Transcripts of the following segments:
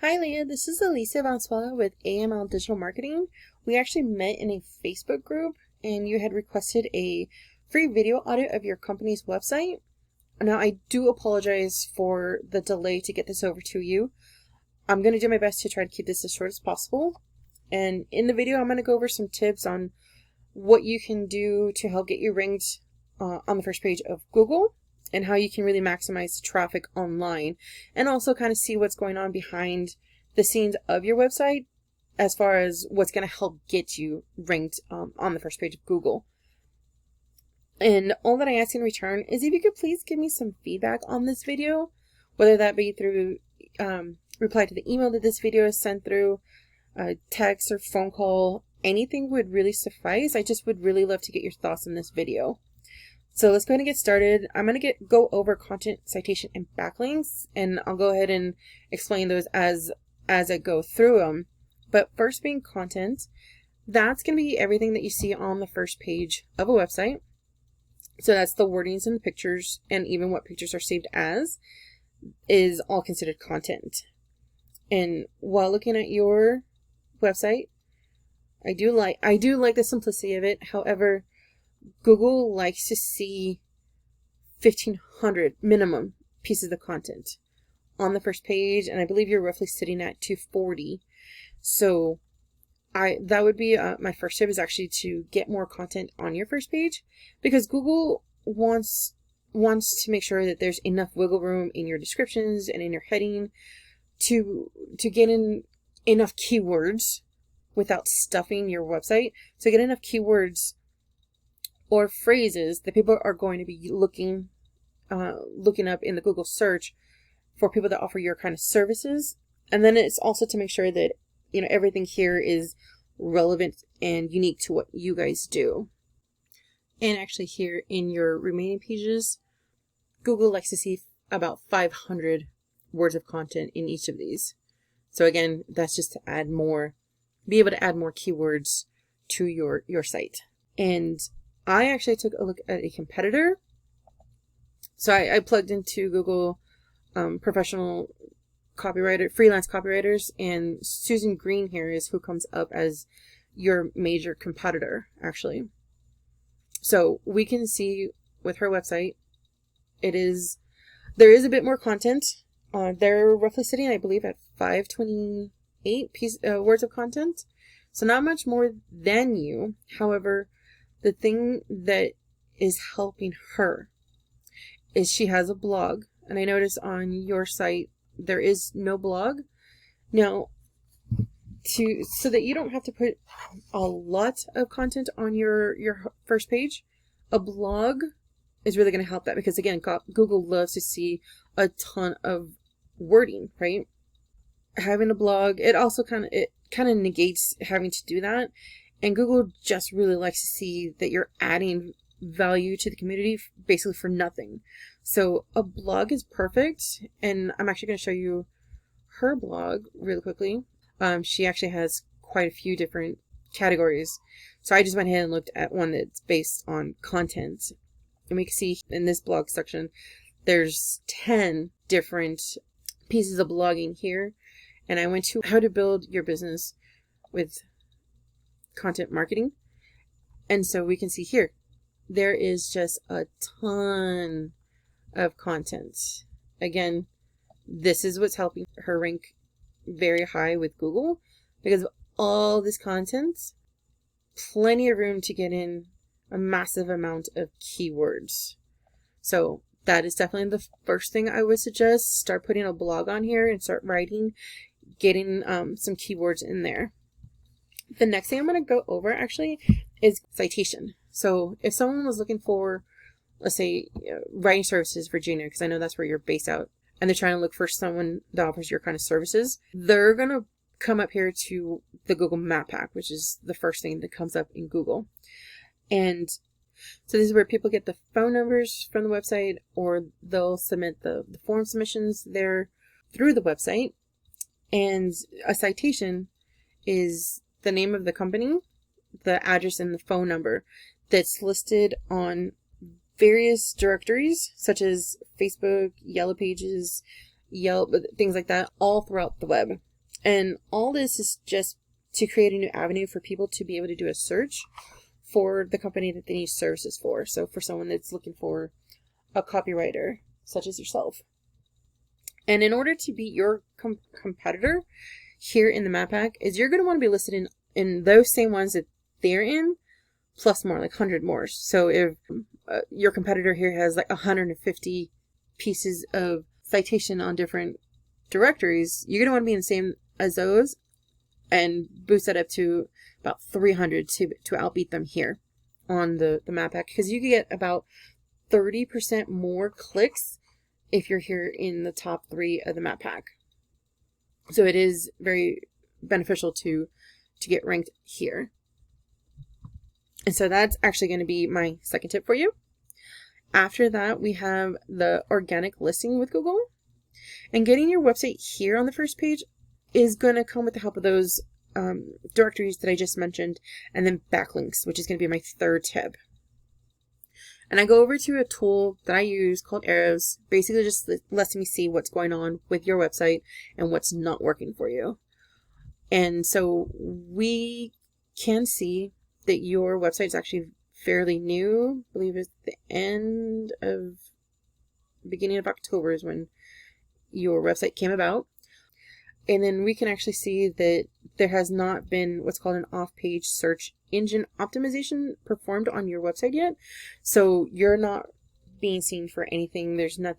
Hi Leah, this is Alicia Valenzuela with AML Digital Marketing. We actually met in a Facebook group and you had requested a free video audit of your company's website. Now I do apologize for the delay to get this over to you. I'm going to do my best to try to keep this as short as possible. And in the video I'm going to go over some tips on what you can do to help get you ranked on the first page of Google, and how you can really maximize traffic online, and also kind of see what's going on behind the scenes of your website as far as what's going to help get you ranked on the first page of Google. And all that I ask in return is if you could please give me some feedback on this video, whether that be through reply to the email that this video is sent through, text or phone call. Anything would really suffice. I just would really love to get your thoughts on this video. So let's go ahead and get started. I'm going to go over content, citation, and backlinks, and I'll go ahead and explain those as I go through them. But first being content, that's going to be everything that you see on the first page of a website. So that's the wordings and the pictures, and even what pictures are saved as is all considered content. And while looking at your website, I do like the simplicity of it. However, Google likes to see 1,500 minimum pieces of content on the first page, and I believe you're roughly sitting at 240. So that would be my first tip, is actually to get more content on your first page, because Google wants to make sure that there's enough wiggle room in your descriptions and in your heading to get in enough keywords without stuffing your website. So get enough keywords or phrases that people are going to be looking up in the Google search for people that offer your kind of services. And then it's also to make sure that, you know, everything here is relevant and unique to what you guys do. And actually here in your remaining pages, Google likes to see about 500 words of content in each of these. So again, that's just to add more, be able to add more keywords to your site. And I actually took a look at a competitor. So I plugged into Google professional copywriter, freelance copywriters, and Susan Green here is who comes up as your major competitor, actually. So we can see with her website, there is a bit more content. They're roughly sitting, I believe, at 528 words of content. So not much more than you. However, the thing that is helping her is she has a blog. And I notice on your site, there is no blog. Now, so that you don't have to put a lot of content on your first page, a blog is really going to help that, because again, Google loves to see a ton of wording, right? Having a blog, it kind of negates having to do that. And Google just really likes to see that you're adding value to the community basically for nothing. So a blog is perfect. And I'm actually going to show you her blog really quickly. She actually has quite a few different categories. So I just went ahead and looked at one that's based on content. And we can see in this blog section, there's 10 different pieces of blogging here. And I went to how to build your business with content marketing. And so we can see here, there is just a ton of content. Again, this is what's helping her rank very high with Google, because of all this content, plenty of room to get in a massive amount of keywords. So that is definitely the first thing I would suggest. Start putting a blog on here and start writing, getting some keywords in there. The next thing I'm going to go over actually is citation. So if someone was looking for, let's say, writing services, Virginia, because I know that's where you're based out, and they're trying to look for someone that offers your kind of services, they're going to come up here to the Google Map Pack, which is the first thing that comes up in Google. And so this is where people get the phone numbers from the website, or they'll submit the form submissions there through the website. And a citation is the name of the company, the address, and the phone number that's listed on various directories such as Facebook, Yellow Pages, Yelp, things like that, all throughout the web. And all this is just to create a new avenue for people to be able to do a search for the company that they need services for. So for someone that's looking for a copywriter, such as yourself. And in order to beat your competitor here in the map pack, is you're going to want to be listed in those same ones that they're in, plus more, like 100 more. So if your competitor here has like 150 pieces of citation on different directories, you're going to want to be in the same as those and boost that up to about 300 to outbeat them here on the map pack, because you can get about 30% more clicks if you're here in the top 3 of the map pack. So it is very beneficial to get ranked here. And so that's actually going to be my second tip for you. After that, we have the organic listing with Google. And getting your website here on the first page is going to come with the help of those directories that I just mentioned, and then backlinks, which is going to be my third tip. And I go over to a tool that I use called Arrows, basically just lets me see what's going on with your website and what's not working for you. And so we can see that your website is actually fairly new. I believe it's the beginning of October is when your website came about. And then we can actually see that there has not been what's called an off-page search engine optimization performed on your website yet. So you're not being seen for anything. There's no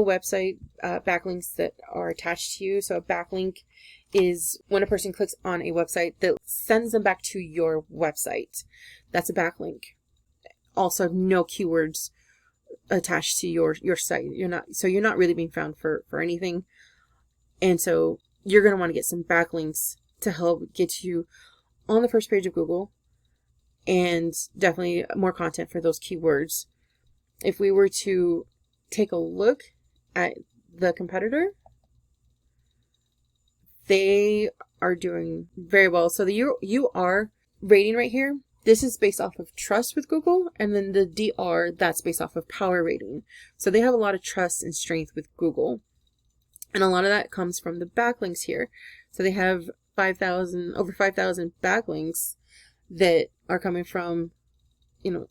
website backlinks that are attached to you. So a backlink is when a person clicks on a website that sends them back to your website. That's a backlink. Also, no keywords attached to your site. You're not really being found for anything. And so you're going to want to get some backlinks to help get you on the first page of Google, and definitely more content for those keywords. If we were to take a look at the competitor, they are doing very well. So the UR rating right here, this is based off of trust with Google, and then the DR, that's based off of power rating. So they have a lot of trust and strength with Google. And a lot of that comes from the backlinks here. So they have over 5,000 backlinks that are coming from,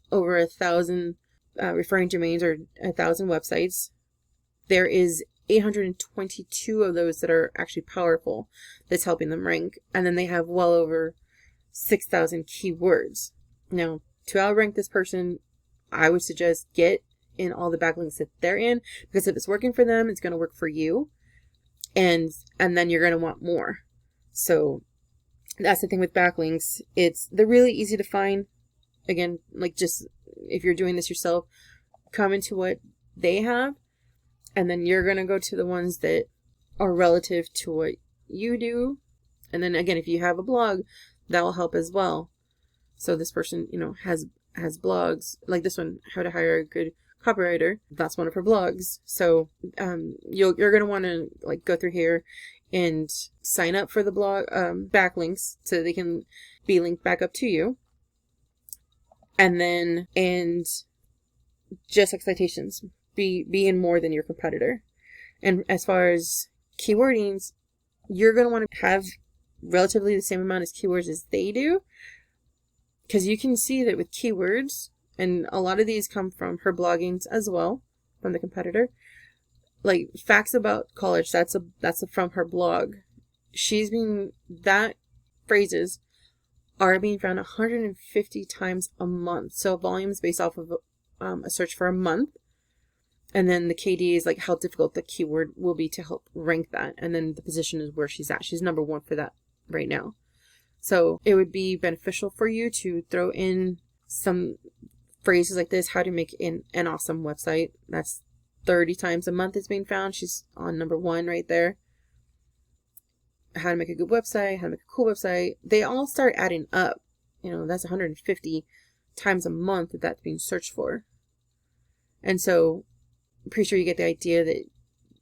over 1,000 referring domains or 1,000 websites. There is 822 of those that are actually powerful that's helping them rank. And then they have well over 6,000 keywords. Now, to outrank this person, I would suggest get in all the backlinks that they're in, because if it's working for them, it's going to work for you. And then you're going to want more. So that's the thing with backlinks. They're really easy to find. Again, like just if you're doing this yourself, come into what they have, and then you're going to go to the ones that are relative to what you do. And then again, if you have a blog, that will help as well. So this person, has blogs like this one, How to Hire a Good Copywriter. That's one of her blogs. So you're going to want to go through here and sign up for the blog backlinks so they can be linked back up to you. And just like citations, be in more than your competitor. And as far as keywordings, you're going to want to have relatively the same amount of keywords as they do, because you can see that with keywords, and a lot of these come from her bloggings as well, from the competitor. Like facts about college, that's from her blog. Phrases are being found 150 times a month. So volume is based off of a search for a month. And then the KD is like how difficult the keyword will be to help rank that. And then the position is where she's at. She's number 1 for that right now. So it would be beneficial for you to throw in some phrases like this: how to make an awesome website. That's 30 times a month is being found. She's on number 1 right there. How to make a good website, how to make a cool website. They all start adding up. That's 150 times a month that's being searched for. And so I'm pretty sure you get the idea that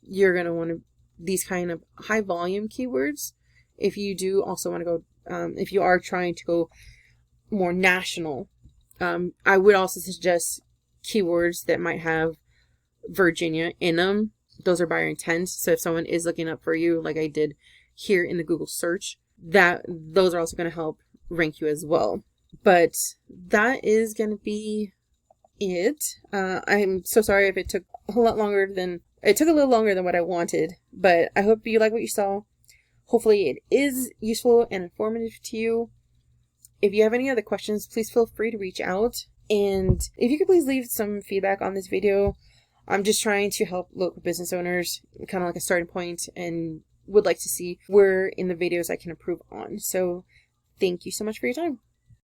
you're going to want these kind of high volume keywords. If you do also want to go, if you are trying to go more national, I would also suggest keywords that might have Virginia in them. Those are buyer intent. So if someone is looking up for you, like I did here in the Google search, those are also going to help rank you as well. But that is going to be it. I'm so sorry if it took a little longer than what I wanted, but I hope you like what you saw. Hopefully it is useful and informative to you. If you have any other questions, please feel free to reach out. And if you could please leave some feedback on this video. I'm just trying to help local business owners, kind of like a starting point, and would like to see where in the videos I can improve on. So thank you so much for your time.